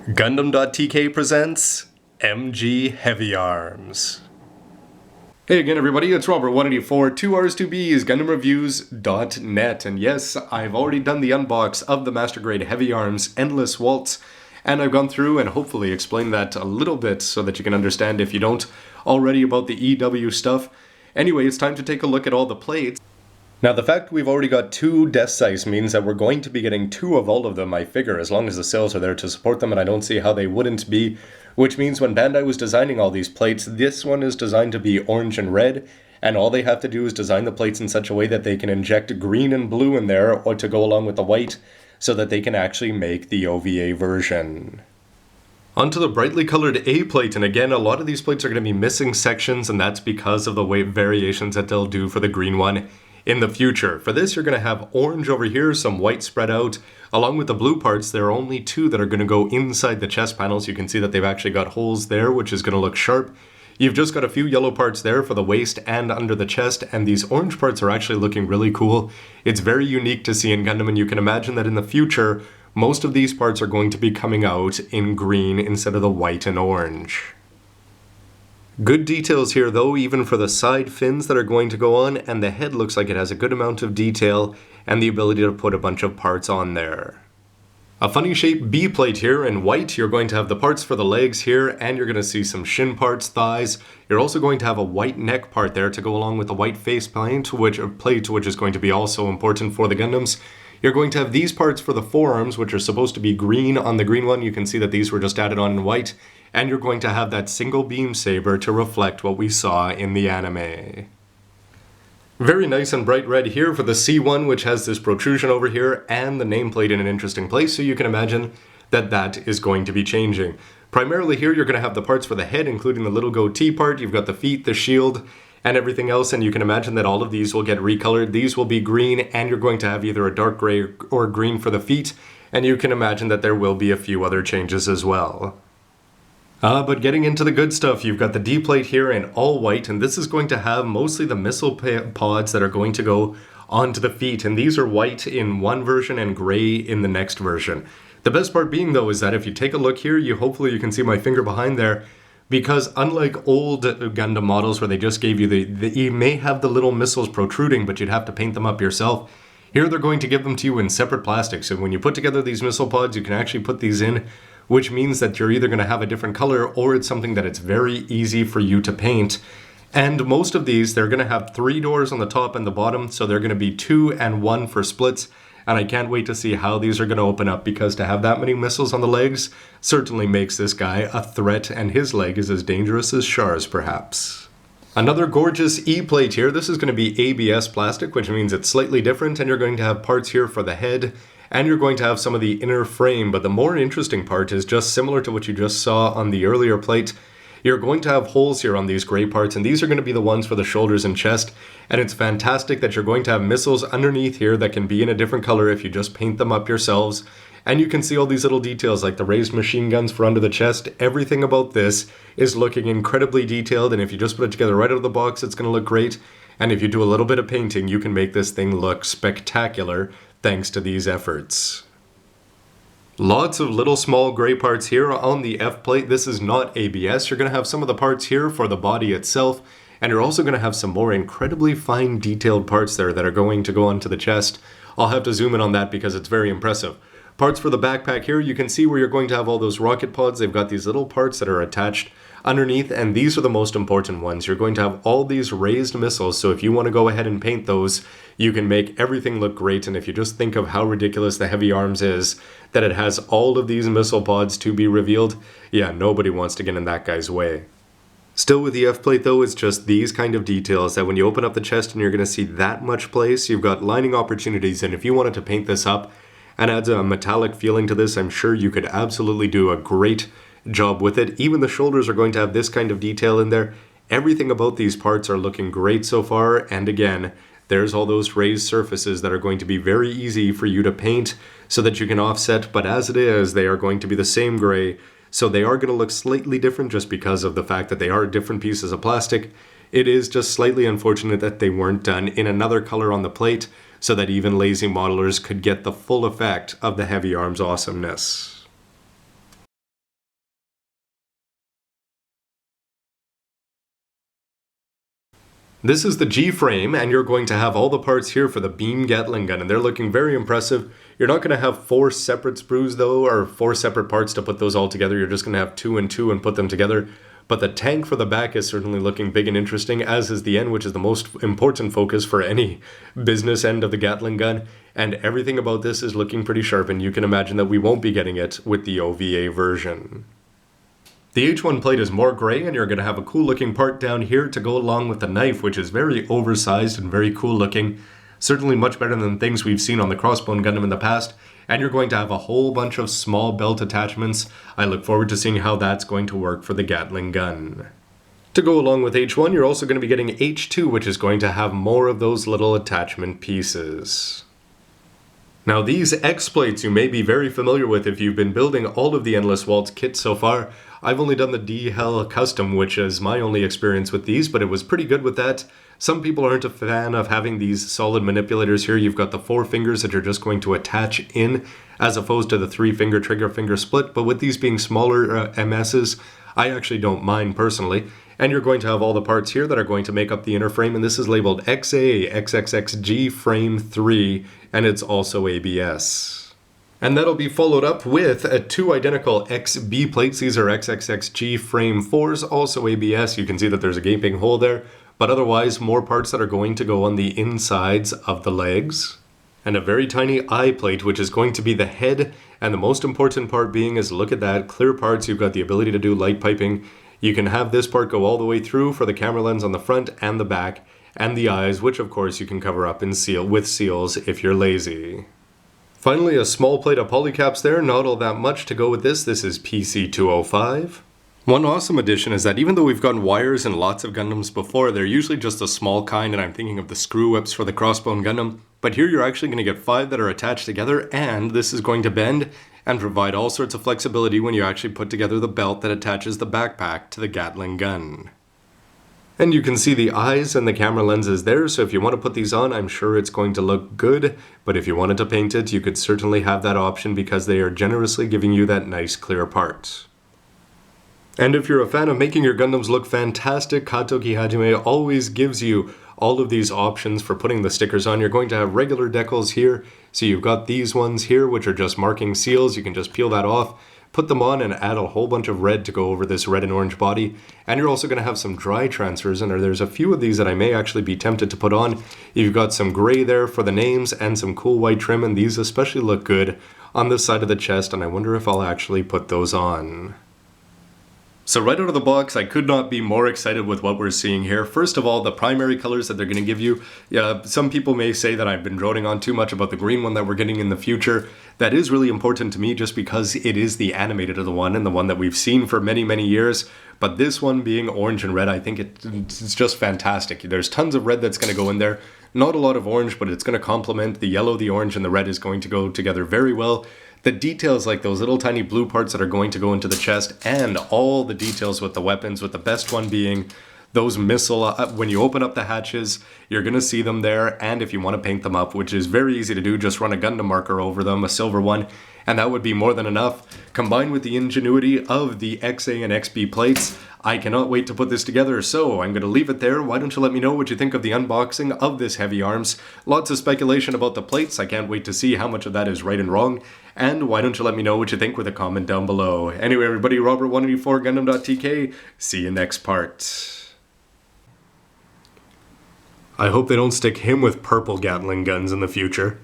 Gundam.tk presents MG Heavyarms. Hey again everybody, it's Robert184, 2Rs2Bs, GundamReviews.net, and yes, I've already done the unbox of the Master Grade Heavyarms Endless Waltz, and I've gone through and hopefully explained that a little bit so that you can understand if you don't already about the EW stuff. Anyway, it's time to take a look at all the plates. Now, the fact we've already got 2 desk size means that we're going to be getting 2 of all of them, I figure, as long as the sales are there to support them, and I don't see how they wouldn't be. Which means when Bandai was designing all these plates, this one is designed to be orange and red, and all they have to do is design the plates in such a way that they can inject green and blue in there, or to go along with the white, so that they can actually make the OVA version. Onto the brightly colored A plate, and again, a lot of these plates are going to be missing sections, and that's because of the weight variations that they'll do for the green one in the future. For this, you're going to have orange over here, some white spread out. Along with the blue parts, there are only 2 that are going to go inside the chest panels. You can see that they've actually got holes there, which is going to look sharp. You've just got a few yellow parts there for the waist and under the chest, and these orange parts are actually looking really cool. It's very unique to see in Gundam, and you can imagine that in the future, most of these parts are going to be coming out in green instead of the white and orange. Good details here though, even for the side fins that are going to go on, and the head looks like it has a good amount of detail and the ability to put a bunch of parts on there. A funny shaped B plate here in white. You're going to have the parts for the legs here, and you're going to see some shin parts, thighs. You're also going to have a white neck part there to go along with the white face plate, which is going to be also important for the Gundams. You're going to have these parts for the forearms, which are supposed to be green on the green one. You can see that these were just added on in white. And you're going to have that single beam saber to reflect what we saw in the anime. Very nice and bright red here for the C1, which has this protrusion over here, and the nameplate in an interesting place, so you can imagine that that is going to be changing. Primarily here, you're going to have the parts for the head, including the little goatee part. You've got the feet, the shield, and everything else, and you can imagine that all of these will get recolored. These will be green, and you're going to have either a dark gray or green for the feet, and you can imagine that there will be a few other changes as well. But getting into the good stuff, you've got the D plate here in all white, and this is going to have mostly the missile pods that are going to go onto the feet, and these are white in one version and gray in the next version. The best part being though is that if you take a look here, hopefully you can see my finger behind there, because unlike old Gundam models where they just gave you you may have the little missiles protruding, but you'd have to paint them up yourself. Here they're going to give them to you in separate plastics, so when you put together these missile pods, you can actually put these in, which means that you're either going to have a different color or it's something that it's very easy for you to paint. And most of these, they're going to have 3 doors on the top and the bottom, so they're going to be 2 and 1 for splits. And I can't wait to see how these are going to open up, because to have that many missiles on the legs certainly makes this guy a threat, and his leg is as dangerous as Char's perhaps. Another gorgeous E plate here. This is going to be ABS plastic, which means it's slightly different, and you're going to have parts here for the head, and you're going to have some of the inner frame, but the more interesting part is just similar to what you just saw on the earlier plate. You're going to have holes here on these gray parts, and these are going to be the ones for the shoulders and chest, and it's fantastic that you're going to have missiles underneath here that can be in a different color if you just paint them up yourselves. And you can see all these little details like the raised machine guns for under the chest. Everything about this is looking incredibly detailed, and if you just put it together right out of the box, it's going to look great. And if you do a little bit of painting, you can make this thing look spectacular thanks to these efforts. Lots of little small gray parts here on the F plate. This is not ABS. You're going to have some of the parts here for the body itself, and you're also going to have some more incredibly fine detailed parts there that are going to go onto the chest. I'll have to zoom in on that because it's very impressive. Parts for the backpack here, you can see where you're going to have all those rocket pods. They've got these little parts that are attached underneath, and these are the most important ones. You're going to have all these raised missiles, so if you want to go ahead and paint those, you can make everything look great. And if you just think of how ridiculous the Heavyarms is, that it has all of these missile pods to be revealed, yeah, nobody wants to get in that guy's way. Still with the F plate though, it's just these kind of details that when you open up the chest and you're going to see that much place, you've got lining opportunities, and if you wanted to paint this up and adds a metallic feeling to this, I'm sure you could absolutely do a great job with it. Even the shoulders are going to have this kind of detail in there. Everything about these parts are looking great so far, and again, there's all those raised surfaces that are going to be very easy for you to paint so that you can offset, but as it is, they are going to be the same gray, so they are going to look slightly different just because of the fact that they are different pieces of plastic. It is just slightly unfortunate that they weren't done in another color on the plate, so that even lazy modelers could get the full effect of the Heavyarms awesomeness. This is the G-frame, and you're going to have all the parts here for the beam Gatling gun, and they're looking very impressive. You're not going to have 4 separate sprues though, or 4 separate parts to put those all together. You're just going to have 2 and 2 and put them together. But the tank for the back is certainly looking big and interesting, as is the end, which is the most important focus for any business end of the Gatling gun. And everything about this is looking pretty sharp, and you can imagine that we won't be getting it with the OVA version. The H1 plate is more gray, and you're going to have a cool looking part down here to go along with the knife, which is very oversized and very cool looking. Certainly much better than things we've seen on the Crossbone Gundam in the past. And you're going to have a whole bunch of small belt attachments. I look forward to seeing how that's going to work for the Gatling gun. To go along with H1, you're also going to be getting H2, which is going to have more of those little attachment pieces. Now these X plates you may be very familiar with if you've been building all of the Endless Waltz kits so far. I've only done the D-Hell Custom, which is my only experience with these, but it was pretty good with that. Some people aren't a fan of having these solid manipulators here. You've got the 4 fingers that you're just going to attach in, as opposed to the 3-finger trigger finger split. But with these being smaller MSs, I actually don't mind personally. And you're going to have all the parts here that are going to make up the inner frame, and this is labeled XA XXXG Frame 3, and it's also ABS. And that'll be followed up with 2 identical XB plates. These are XXXG Frame 4s, also ABS. You can see that there's a gaping hole there, but otherwise more parts that are going to go on the insides of the legs. And a very tiny eye plate, which is going to be the head, and the most important part being is, look at that, clear parts. You've got the ability to do light piping. You can have this part go all the way through for the camera lens on the front and the back, and the eyes, which of course you can cover up in with seals if you're lazy. Finally, a small plate of polycaps there, not all that much to go with this. This is PC205. One awesome addition is that even though we've gotten wires in lots of Gundams before, they're usually just a small kind, and I'm thinking of the screw whips for the Crossbone Gundam. But here you're actually going to get 5 that are attached together, and this is going to bend and provide all sorts of flexibility when you actually put together the belt that attaches the backpack to the Gatling gun. And you can see the eyes and the camera lenses there, so if you want to put these on, I'm sure it's going to look good. But if you wanted to paint it, you could certainly have that option because they are generously giving you that nice clear part. And if you're a fan of making your Gundams look fantastic, Katoki Hajime always gives you all of these options for putting the stickers on. You're going to have regular decals here, so you've got these ones here which are just marking seals. You can just peel that off, put them on, and add a whole bunch of red to go over this red and orange body. And you're also going to have some dry transfers, and there's a few of these that I may actually be tempted to put on. You've got some gray there for the names and some cool white trim, and these especially look good on this side of the chest, and I wonder if I'll actually put those on. So right out of the box, I could not be more excited with what we're seeing here. First of all, the primary colors that they're going to give you. Some people may say that I've been droning on too much about the green one that we're getting in the future. That is really important to me just because it is the animated of the one and the one that we've seen for many, many years. But this one being orange and red, I think it's just fantastic. There's tons of red that's going to go in there. Not a lot of orange, but it's going to complement the yellow, the orange, and the red is going to go together very well. The details like those little tiny blue parts that are going to go into the chest, and all the details with the weapons, with the best one being those missile, when you open up the hatches, you're going to see them there, and if you want to paint them up, which is very easy to do, just run a Gundam marker over them, a silver one, and that would be more than enough. Combined with the ingenuity of the XA and XB plates, I cannot wait to put this together, so I'm going to leave it there. Why don't you let me know what you think of the unboxing of this Heavyarms? Lots of speculation about the plates. I can't wait to see how much of that is right and wrong. And why don't you let me know what you think with a comment down below. Anyway, everybody, Robert184, gundam.tk. See you next part. I hope they don't stick him with purple Gatling guns in the future.